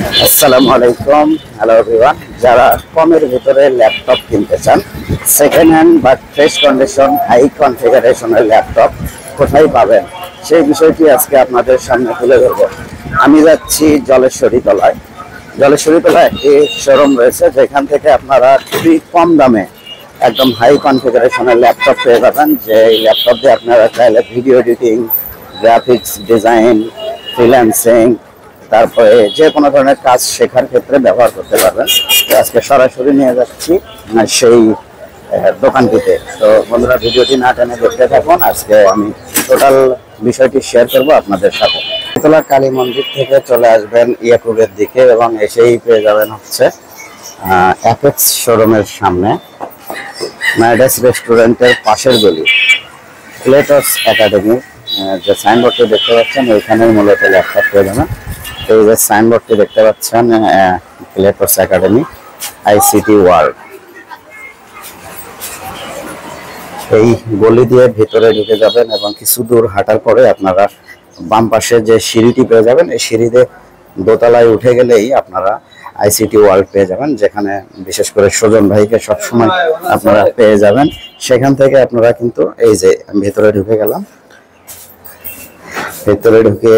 আসসালামু আলাইকুম। Hello everyone, যারা কমের ভিতরে ল্যাপটপ কিনতে চান, সেকেন্ড হ্যান্ড বা ফ্রেশ কন্ডিশন হাই কনফিগারেশনের ল্যাপটপ কোথায় পাবেন সেই বিষয়টি আজকে আপনাদের সামনে তুলে ধরবো। আমি যাচ্ছি জলেশ্বরী তলায় একটি শোরুম রয়েছে, যেখান থেকে আপনারা খুবই কম দামে একদম হাই কনফিগারেশনের ল্যাপটপ পেয়ে যাবেন। যে ল্যাপটপ দিয়ে আপনারা চাইলে video editing, graphics design, freelancing, তারপরে যে কোনো ধরনের কাজ শেখার ক্ষেত্রে ব্যবহার করতে পারবেন। আজকে সরাসরি নিয়ে যাচ্ছি সেই দোকানটিতে। তো বন্ধুরা, ভিডিওটি না টেনে দেখতে থাকুন। আজকে আমি টোটাল বিষয়টি শেয়ার করব আপনাদের সাথে। শীতলা কালী মন্দির থেকে চলে আসবেন ইয়াকুবের দিকে এবং এসেই পেয়ে যাবেন হচ্ছে অ্যাপেক্স শোরুমের সামনে ম্যাডাস রেস্টুরেন্টের পাশের গলি ক্লেটস একাডেমি। যে সাইনবোর্ডটি দেখতে পাচ্ছেন ওইখানেই মূলত ল্যাপটপ পেয়ে যাবেন। এই যে সাইনবোর্ডটি দেখতে পাচ্ছেন ক্লেটস একাডেমি আইসিটি ওয়ার্ল্ড। এই গলি দিয়ে ভিতরে ঢুকে যাবেন এবং কিছু দূর হাঁটার পরে আপনারা বাম পাশে যে সিঁড়িটি পেয়ে যাবেন, এই সিঁড়িতে দোতলায় উঠে গেলেই আপনারা আইসিটি ওয়ার্ল্ড পেয়ে যাবেন, যেখানে বিশেষ করে সুজন ভাইকে সবসময় আপনারা পেয়ে যাবেন। সেখান থেকে আপনারা কিন্তু এই যে ভেতরে ঢুকে গেলাম, ভেতরে ঢুকে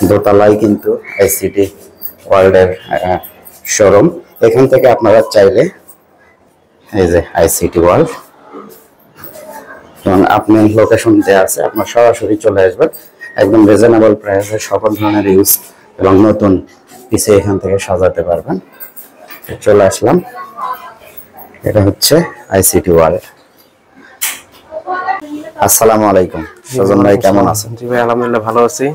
দোতলায় কিন্তু আইসিটি ওয়ার্ল্ডের শোরুম। এখান থেকে আপনারা চাইলে এই যে আইসিটি ওয়ার্ল্ড এবং আপনার লোকেশন দেওয়া আছে, আপনার সরাসরি চলে আসবেন। একদম রিজনেবল প্রাইসে সকল ধরনের ইউজ এবং নতুন পিসে এখান থেকে সাজাতে পারবেন। চলে আসলাম, এটা হচ্ছে আইসিটি ওয়ার্ল্ড। আসসালামু আলাইকুম সুজন ভাই, কেমন আছেন? জি ভাই, আলহামদুলিল্লাহ ভালো আছি।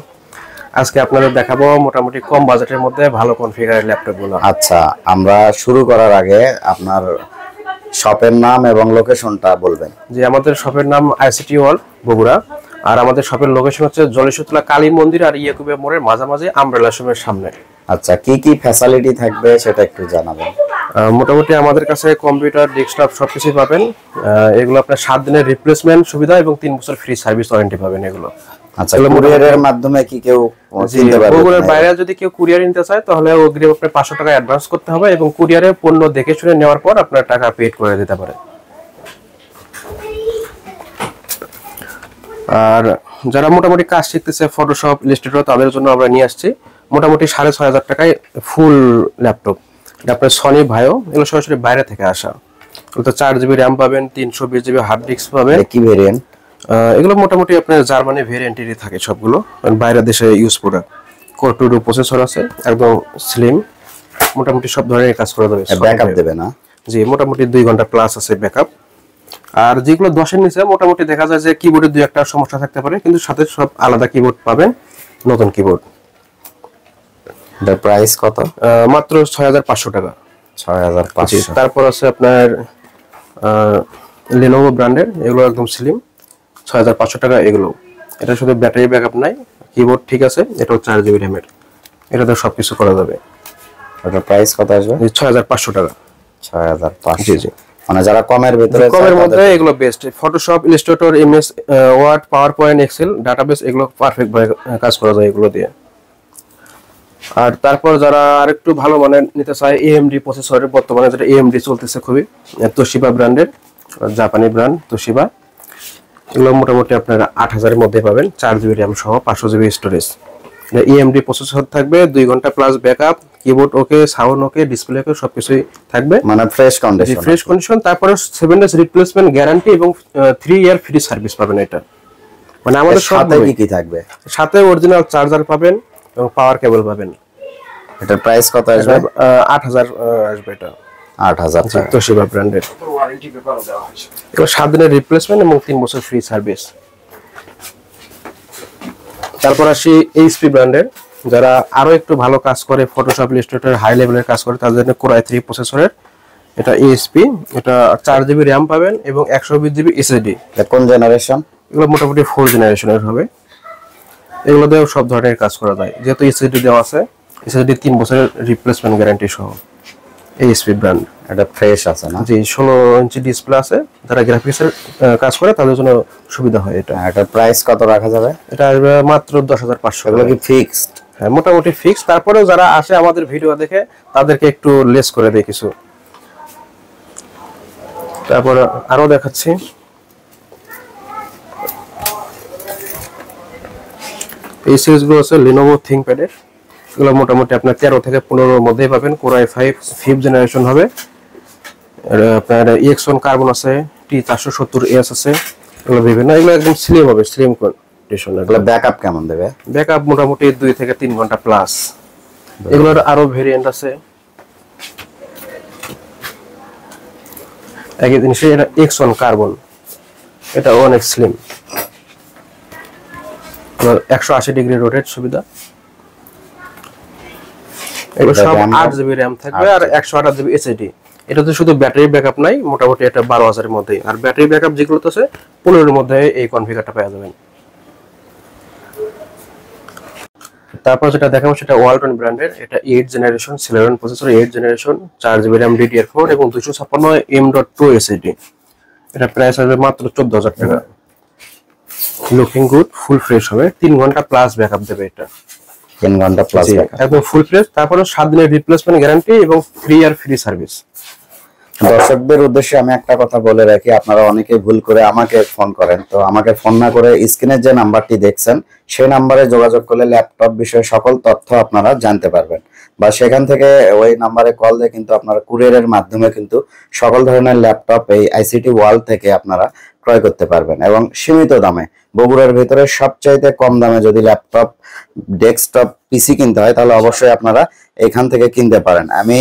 আজকে আপনাদের দেখাবো মোটামুটি কম বাজেটের মধ্যে ভালো কনফিগারের ল্যাপটপগুলো। আচ্ছা, আমরা শুরু করার আগে আপনার শপের নাম এবং লোকেশনটা বলবেন। যে আমাদের শপের নাম আইসিটি ওয়ার্ল্ড বগুড়া, আর আমাদের শপের লোকেশন হচ্ছে জলেশ্বরী কালী মন্দির আর ইয়াকুবের মোড়ের মাঝামাঝি আমব্রেলা শপের সামনে। আচ্ছা, কি কি ফ্যাসিলিটি থাকবে সেটা একটু জানাবেন। মোটামুটি আমাদের কাছে কম্পিউটার, ডেস্কটপ সবকিছুই পাবেন। এগুলো আপনার 7 দিনের রিপ্লেসমেন্ট সুবিধা এবং 3 বছর ফ্রি সার্ভিস ওয়ারেন্টি পাবেন এগুলো। আচ্ছা, কুরিয়ারের মাধ্যমে কি কেউ কিনতে পারবে? বগুড়ার বাইরে যদি কেউ কুরিয়ার নিতে চায় তাহলে অগ্রিম আপনার 500 টাকা অ্যাডভান্স করতে হবে এবং কুরিয়ারে পণ্য দেখে শুনে নেওয়ার পর আপনার টাকা পেড করে দিতে পারে। আর যারা মোটামুটি কাজ শিখতেছে ফটোশপ, ইলাস্ট্রেটর, তাদের জন্য আমরা নিয়ে আসছি মোটামুটি 6,500 টাকায় ফুল ল্যাপটপ। আপনার সনি ভাইও, এগুলো সরাসরি বাইরে থেকে আসা। এগুলো তো 4 জিবি র্যাম পাবেন, 320 জিবি হার্ড ডিস্ক পাবেন। কি ভেরিয়েন্ট? এগুলো মোটামুটি আপনার জার্মানি ভেরিয়েন্টেরই থাকে সবগুলো, বাইরের দেশে ইউজ প্রোডাক্ট। কোর 2 প্রসেসর আছে, একদম স্লিম, মোটামুটি সব ধরনের কাজ করে দেবে। ব্যাকআপ দেবে না? জি, মোটামুটি 2 ঘন্টা প্লাস আছে ব্যাকআপ। আর যেগুলো 10-এর নিচে মোটামুটি দেখা যায় যে কিবোর্ডে 2-একটা সমস্যা থাকতে পারে, কিন্তু সাথে সব আলাদা কিবোর্ড পাবেন, নতুন কিবোর্ড। এর প্রাইস কত? মাত্র 6,500 টাকা। 6,500। তারপর আছে আপনার লেনোভো ব্র্যান্ডের, এগুলো একদম স্লিম, 6,500 টাকা এগুলো। এটা শুধু ব্যাটারি ব্যাকআপ নাই, কিবোর্ড ঠিক আছে, এটাও 4 জিবি র্যামের, এটাতে সবকিছু করা যাবে। এটার প্রাইস কত আসবে? 6,500 টাকা। 6,500। জি জি, মানে যারা কমের মধ্যে এগুলো best. Photoshop, Illustrator, MS Word, PowerPoint, Excel, database, এগুলো পারফেক্ট ভাবে কাজ করা যায় এগুলো দিয়ে। আর তারপর যারা আরেকটু ভালো মানের নিতে চায়, এএমডি প্রসেসরের, বর্তমানে যেটা এএমডি চলতেছে খুবই, তোশিবা ব্র্যান্ডের, জাপানি ব্র্যান্ড তোশিবা, এগুলো মোটামুটি আপনার 8,000-এর মধ্যে পাবেন, 4 জিবি র্যাম সহ 500 জিবি স্টোরেজ। এএমডি প্রসেসর থাকবে, 2 ঘন্টা প্লাস ব্যাকআপ, কিবোর্ড ওকে, সাউন্ড ওকে, ডিসপ্লে ওকে, সবকিছুই থাকবে, মানে ফ্রেশ কন্ডিশন। তারপরে 7 ডেজ রিপ্লেসমেন্ট গ্যারান্টি এবং 3 ইয়ার ফ্রি সার্ভিস পাবেন। এটা মানে আমাদের সাথে কি থাকবে? সাথে অরিজিনাল চার্জার পাবেন এবং পাওয়ার কেবল পাবেন। এটার প্রাইস কত আসবে? 8,000 আসবে এটা। 8,000 টাকা। তোশিবা ব্র্যান্ডের। ওয়ারেন্টি পেপারও দেওয়া হয়েছে। এগুলো 7 দিনের রিপ্লেসমেন্ট এবং 3 বছর ফ্রি সার্ভিস। তারপর আসি এইচপি ব্র্যান্ডের, যারা আরো একটু ভালো কাজ করে, ফটোশপ, ইলাস্ট্রেটর, হাই লেভেলের কাজ করে, তাদের জন্য কোর i3 প্রসেসরের, এটা এইচপি, এটা 4 জিবি র্যাম পাবেন এবং 120 জিবি এসএসডি। কোন জেনারেশন? এগুলো মোটামুটি 4 জেনারেশনের হবে। এগুলো দিয়েও সব ধরনের কাজ করা যায়, যেহেতু এসএসডি দেওয়া আছে, এসএসডি 3 বছরের রিপ্লেসমেন্ট গ্যারান্টি সহ। এইচপি ব্র্যান্ড, এটা ফ্রেশ আছে না? জি, 16 ইঞ্চি ডিসপ্লে আছে, যারা গ্রাফিক্সের কাজ করে তাদের জন্য সুবিধা হয় এটা। এটার প্রাইস কত রাখা যাবে? এটা আসবে মাত্র 10,500। এগুলো কি ফিক্সড? হ্যাঁ মোটামুটি ফিক্স। তারপরেও যারা আসে আমাদের ভিডিও দেখে তাদেরকে একটু লেস করে দেয় কিছু। তারপর আরো দেখাচ্ছি, এই সিরিজগুলো হচ্ছে লিনোভো থিংকপ্যাডের। এগুলো মোটামুটি আপনার 13 থেকে 15 এর মধ্যেই পাবেন। Core i5 5th জেনারেশন হবে। আপনার EX1 কার্বন আছে, T470S আছে, এগুলো বিভিন্ন, এগুলো একদম স্লিম হবে, স্লিম কন্ডিশন। এগুলো ব্যাকআপ কেমন দেবে? ব্যাকআপ মোটামুটি 2 থেকে 3 ঘন্টা প্লাস। এগুলোর আরো ভেরিয়েন্ট আছে। একই জিনিস, এটা EX1 কার্বন, এটা অনেক স্লিম, 180 ডিগ্রি রোটেট সুবিধা। এগুলো সব 8GB র্যাম থাকবে আর 128GB SSD। এটাতে শুধু ব্যাটারি ব্যাকআপ নাই, মোটামুটি এটা 12,000 এর মধ্যেই। আর ব্যাটারি ব্যাকআপ যেগুলো আছে 15 এর মধ্যে এই কনফিগারটা পেয়ে যাবেন। তারপর যেটা দেখাবো সেটা ওয়ালটন ব্র্যান্ডের, এটা 8th generation Celeron processor, 8th generation, 4GB RAM DDR4 এবং 256 M.2 SSD। এটা প্রাইস আসবে মাত্র 14,000 টাকা। লুকিং গুড, ফুল ফ্রেশ হবে, 3 ঘন্টা প্লাস ব্যাকআপ দেবে এটা। 3 ঘন্টা প্লাস ব্যাকআপ, একদম ফুল ফ্রেশ। তারপরে 7 দিনের রিপ্লেসমেন্ট গ্যারান্টি এবং ফ্রি সার্ভিস। দর্শকদের উদ্দেশ্যে আমি একটা কথা বলে রাখি, আপনারা অনেকেই ভুল করে আমাকে ফোন করেন, তো আমাকে ফোন না করে স্ক্রিনের যে নাম্বারটি দেখছেন সেই নাম্বারে যোগাযোগ করলে ল্যাপটপ বিষয়ে সকল তথ্য আপনারা জানতে পারবেন, বা সেখান থেকে ওই নাম্বারে কল দিয়ে কিন্তু আপনারা কুরিয়ারের মাধ্যমে কিন্তু সকল ধরনের ল্যাপটপ এই আইসিটি ওয়ার্ল্ড থেকে আপনারা ক্রয় করতে পারবেন এবং সীমিত দামে। বগুড়ার ভিতরে সবচাইতে কম দামে যদি ল্যাপটপ, ডেস্কটপ, পিসি কিনতে হয় তাহলে অবশ্যই আপনারা এখান থেকে কিনতে পারেন। আমি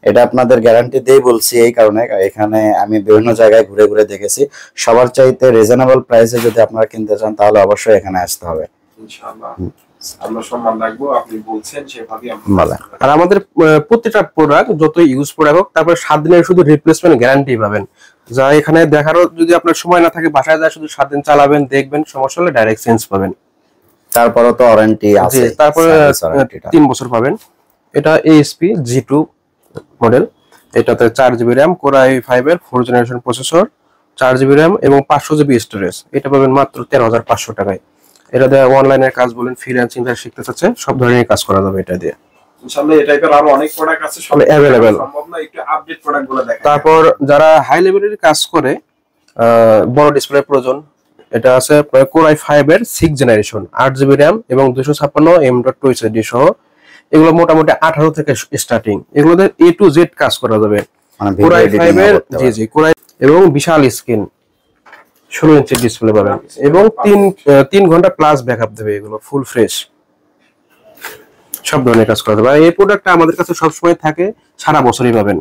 এটা আপনাদের গ্যারান্টি দিয়ে বলছি এই কারণে, এখানে আমি বিভিন্ন জায়গায় ঘুরে ঘুরে দেখেছি, সবার চাইতে রিজনেবল প্রাইসে যদি আপনারা কিনতে চান তাহলে অবশ্যই এখানে আসতে হবে। ইনশাআল্লাহ আমরা সম্মান রাখবো, আপনি বলছেন সেভাবেই আমরা। আর আমাদের প্রত্যেকটা প্রোডাক্ট যত ইউজ প্রোডাক্ট হোক, তারপরে 7 দিনের শুধু রিপ্লেসমেন্ট গ্যারান্টি পাবেন। যা এখানে দেখারও যদি আপনার সময় না থাকে, বাসায় যায় শুধু 7 দিন চালাবেন, দেখবেন, সমস্যা হলে ডাইরেক্ট চেঞ্জ পাবেন। তারপরে তো ওয়ারেন্টি আছে, তারপরে 3 বছর পাবেন। এটা ASP G2 মডেল, এটাতে 4GB র্যাম, Core i5 এর 4th generation processor, 4GB RAM এবং 500GB স্টোরেজ। এটা পাবেন মাত্র 13,500 টাকায়। এটা দিয়ে অনলাইনের কাজ বলেন, ফ্রিল্যান্সিং যারা শিখতে চাচ্ছে সব ধরনের কাজ করা যাবে এটা দিয়ে। ইনশাআল্লাহ এই টাইপের আরো অনেক প্রোডাক্ট আছে, সব अवेलेबल। সম্ভব না, একটু আপডেট প্রোডাক্টগুলো দেখাই। তারপর যারা হাই লেভেলের কাজ করে, বড় ডিসপ্লে প্রয়োজন, এটা আছে Core i5 এর 6th জেনারেশন, 8GB র্যাম এবং 256 M.2 SSD সহ। এগুলো মোটামুটি 18 থেকে স্টার্টিং। এগুলোতে A to Z কাজ করা যাবে। Core i5 এর জি Core এবং বিশাল স্ক্রিন, 16 ইঞ্চি ডিসপ্লে পাবেন এবং 3 ঘন্টা প্লাস ব্যাকআপ দেবে। এগুলো ফুল ফ্রেশ, সব ধরনের কাজ করা যাবে। আর এই প্রোডাক্টটা আমাদের কাছে সবসময় থাকে, সারা বছরই পাবেন।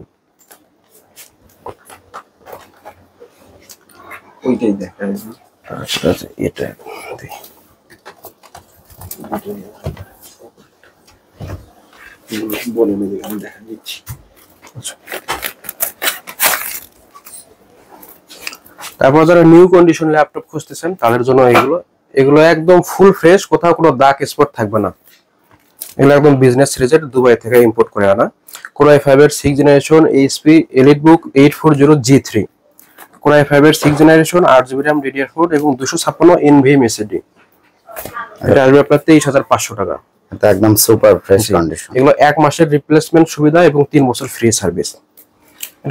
ওইটাই দেখাই। আচ্ছা এটা বলে নেবে, আমি দেখা দিচ্ছি। তারপর যারা নিউ কন্ডিশন ল্যাপটপ খুঁজতেছেন তাদের জন্য এগুলো একদম ফুল ফ্রেশ, কোথাও কোনো দাগ স্পট থাকবে না। এগুলো একদম বিজনেস সিরিজের, দুবাই থেকে ইম্পোর্ট করে আনা। Core i5 এর 6th generation HP EliteBook 840G3, Core i5 এর 6th generation, 8GB RAM DDR4 এবং 256 NVMe SSD। এটা আসবে আপনার 23,500 টাকা। এটা একদম সুপার ফ্রেশ কন্ডিশন। এগুলো 1 মাসের রিপ্লেসমেন্ট সুবিধা এবং 3 বছর ফ্রি সার্ভিস।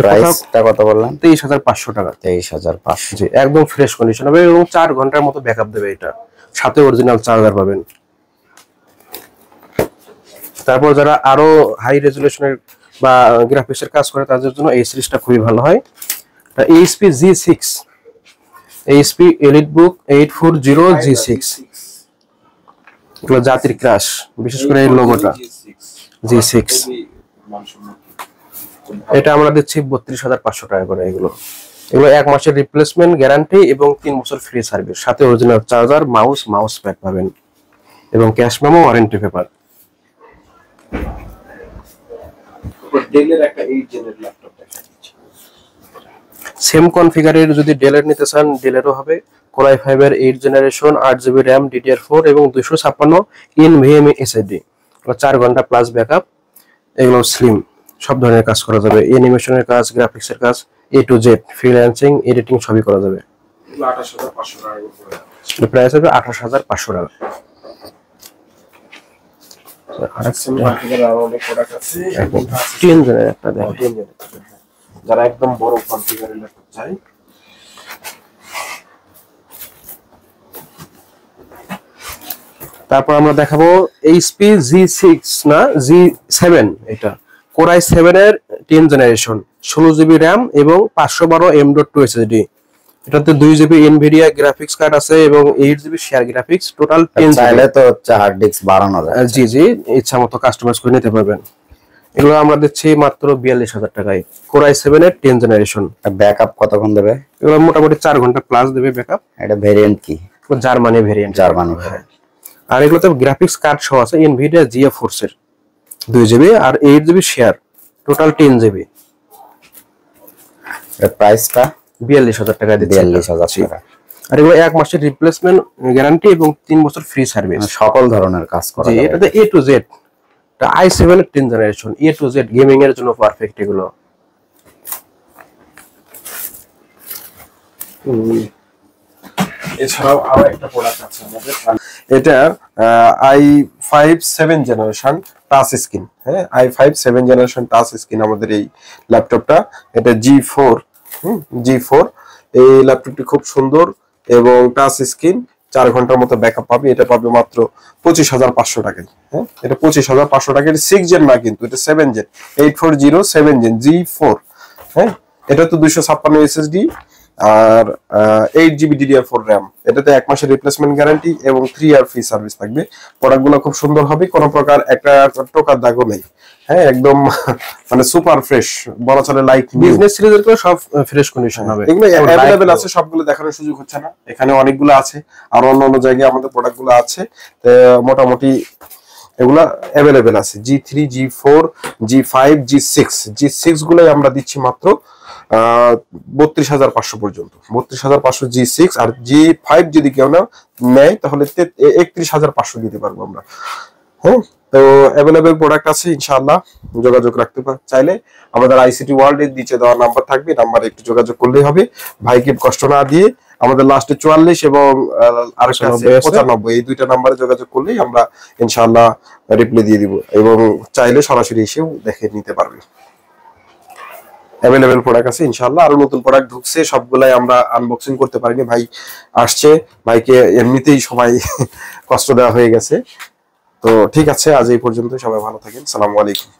প্রাইসটা কত বললেন? 23,500 টাকা। 23,500। জি, একদম ফ্রেশ কন্ডিশন হবে এবং 4 ঘন্টার মতো ব্যাকআপ দেবে এটা, সাথে অরিজিনাল চার্জার পাবেন। তারপর যারা আরো হাই রেজুলেশনের বা গ্রাফিক্সের কাজ করে তাদের জন্য এই সিরিজটা খুবই ভালো হয়। HP G6, HP EliteBook 840G6, এগুলো জাতির ক্রাশ, বিশেষ করে এই লোগোটা G6। এটা আমরা দিচ্ছি 32,500 টাকা করে। এগুলো 1 মাসের রিপ্লেসমেন্ট গ্যারান্টি এবং 3 বছর ফ্রি সার্ভিস, সাথে অরিজিনাল চার্জার, মাউস প্যাড পাবেন এবং ক্যাশ মেমো, ওয়ারেন্টি পেপার। ডেলের একটা 8 জেনের ল্যাপটপ দেখা দিচ্ছি। সেম কনফিগারের যদি ডেলের নিতে চান, ডেলেরও হবে। Core i5 এর 8th generation, 8GB RAM DDR4 এবং 256 NVMe SSD। 4 ঘন্টা প্লাস ব্যাকআপ। এগুলো স্লিম, সব ধরনের কাজ করা যাবে, অ্যানিমেশনের কাজ, গ্রাফিক্সের কাজ, A to Z, freelancing, editing সবই করা যাবে। 28,500 টাকা করে। প্রাইস হবে 28,500 টাকা। ম্যাক্সিমাম কনফিগারের আরো অনেক প্রোডাক্ট আছে। একদম 10 জনের একটা দেখেন। যারা একদম বড় কনফিগারের ল্যাপটপ চাই, তারপর আমরা দেখাবো HP G6 না G7, এটা Core i7 এর 10 জেনারেশন, 16GB RAM এবং 512 M.2 SSD। এটাতে 2GB Nvidia গ্রাফিক্স কার্ড আছে এবং 8GB শেয়ার গ্রাফিক্স, টোটাল 10 চাইলে তো হচ্ছে হার্ড ডিস্ক বাড়ানো যায়। জি ইচ্ছা মতো কাস্টমাইজ করে নিতে পারবেন। এগুলো আমরা দিচ্ছি মাত্র 42,000 টাকায়, Core i7 এর 10 জেনারেশন। ব্যাকআপ কতক্ষণ দেবে? এগুলো মোটামুটি 4 ঘন্টা প্লাস দেবে ব্যাকআপ। এটা ভেরিয়েন্ট কি? Germany variant. Germany variant. আর এগুলোতে গ্রাফিক্স কার্ড সহ আছে Nvidia GeForce এর 2GB আর 8GB শেয়ার, টোটাল 10GB। এর প্রাইসটা 42,000 টাকা দিচ্ছি। 42,000 টাকা। আর এগুলো 1 মাসের রিপ্লেসমেন্ট গ্যারান্টি এবং 3 বছর ফ্রি সার্ভিস। সকল ধরনের কাজ করা জি, যাবে। এটাতে A to Z, এটা i7 এর 10 generation, A to Z gaming এর জন্য পারফেক্ট এগুলো। এছাড়াও আরো একটা প্রোডাক্ট আছে আমাদের, এটা i5 7 জেনারেশন টাচ স্ক্রিন। হ্যাঁ, i5 7 জেনারেশন টাচ স্ক্রিন আমাদের এই ল্যাপটপটা। এটা G4, G4। এই ল্যাপটপটি খুব সুন্দর এবং টাচ স্ক্রিন, 4 ঘন্টার মতো ব্যাকআপ পাবে। এটা পাবে মাত্র 25,500 টাকায়। হ্যাঁ, এটা 25,500 টাকা। এটা 6 জেন না কিন্তু, এটা 7 জেন, 840 7 জেন G4। হ্যাঁ, এটা তো 256 SSD আর 8GB DDR4 RAM। এটাতে 1 মাসের রিপ্লেসমেন্ট গ্যারান্টি এবং 3 ইয়ার ফ্রি সার্ভিস থাকবে। প্রোডাক্টগুলো খুব সুন্দর হবে, কোনো প্রকার একটা টোকার দাগও নেই। হ্যাঁ, একদম মানে সুপার ফ্রেশ, বলা চলে লাইক বিজনেস সিরিজের গুলো সব ফ্রেশ কন্ডিশন হবে। এগুলো অ্যাভেলেবেল আছে, সবগুলো দেখানোর সুযোগ হচ্ছে না, এখানে অনেকগুলো আছে, আর অন্য জায়গায় আমাদের প্রোডাক্টগুলো আছে। মোটামুটি এগুলা অ্যাভেলেবেল আছে। G3, G4, G5, G6 গুলাই আমরা দিচ্ছি মাত্র 32,500 পর্যন্ত। 32,500 G6, আর G5 যদি কেউ না নেয় তাহলে 31,500 দিতে পারবো আমরা। হ্যাঁ, তো অ্যাভেলেবেল প্রোডাক্ট আছে, ইনশাআল্লাহ যোগাযোগ রাখতে চাইলে আমাদের ICT ওয়ার্ল্ড এর নিচে দেওয়া নাম্বার থাকবে, নাম্বারে একটু যোগাযোগ করলেই হবে। ভাইকে কষ্ট না দিয়ে আমাদের লাস্টে 44 এবং আরেকটা আছে 95, এই দুইটা নাম্বারে যোগাযোগ করলেই আমরা ইনশাআল্লাহ রিপ্লাই দিয়ে দিব এবং চাইলে সরাসরি এসেও দেখে নিতে পারবে। অ্যাভেলেবেল প্রোডাক্ট আছে ইনশাআল্লাহ। আরো নতুন প্রোডাক্ট ঢুকছে, সবগুলাই আমরা আনবক্সিং করতে পারিনি। ভাই আসছে, ভাইকে এমনিতেই সবাই কষ্ট দেওয়া হয়ে গেছে। তো ঠিক আছে, আজ এই পর্যন্ত, সবাই ভালো থাকেন। আসসালামু আলাইকুম।